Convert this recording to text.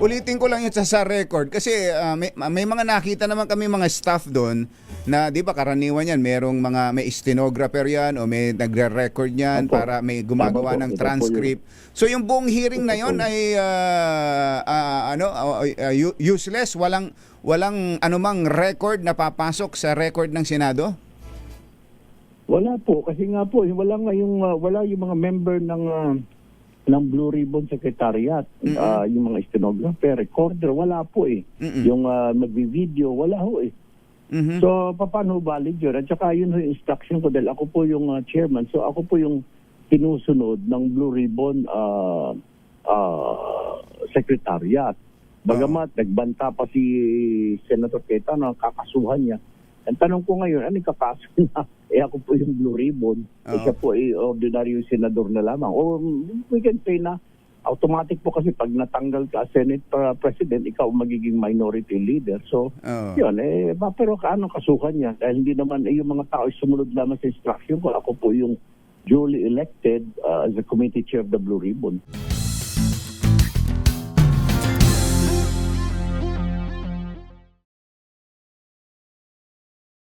ulitin ko lang yung sa record kasi may mga nakita naman kami mga staff doon na 'di ba karaniwan yan, may stenographer yan o may nagre-record yan Opo. para may gumagawa Tama ng po, ito po transcript. So yung buong hearing na Ito yon po. ay useless, walang anumang record na papasok sa record ng Senado? Wala po kasi nga po wala yung mga member ng Blue Ribbon Secretariat, yung mga stenographer, recorder, wala po eh. Yung magvi-video, wala ho eh. So paano valid yun? At saka yun yung instruction ko dahil ako po yung chairman, so ako po yung sinusunod ng Blue Ribbon Secretariat. Bagamat nagbanta pa si Senator Cayetano, kakasuhan niya. Ang tanong ko ngayon, ano yung kakaso na? Ako po yung Blue Ribbon. Siya po ay ordinary senador na lamang. O we can say na automatic po kasi pag natanggal ka Senate President, ikaw magiging minority leader. So, yun. Pero kaano kasuhan niya? Dahil hindi naman yung mga tao sumunod lamang sa instruction ko. Ako po yung duly elected as the committee chair of the Blue Ribbon.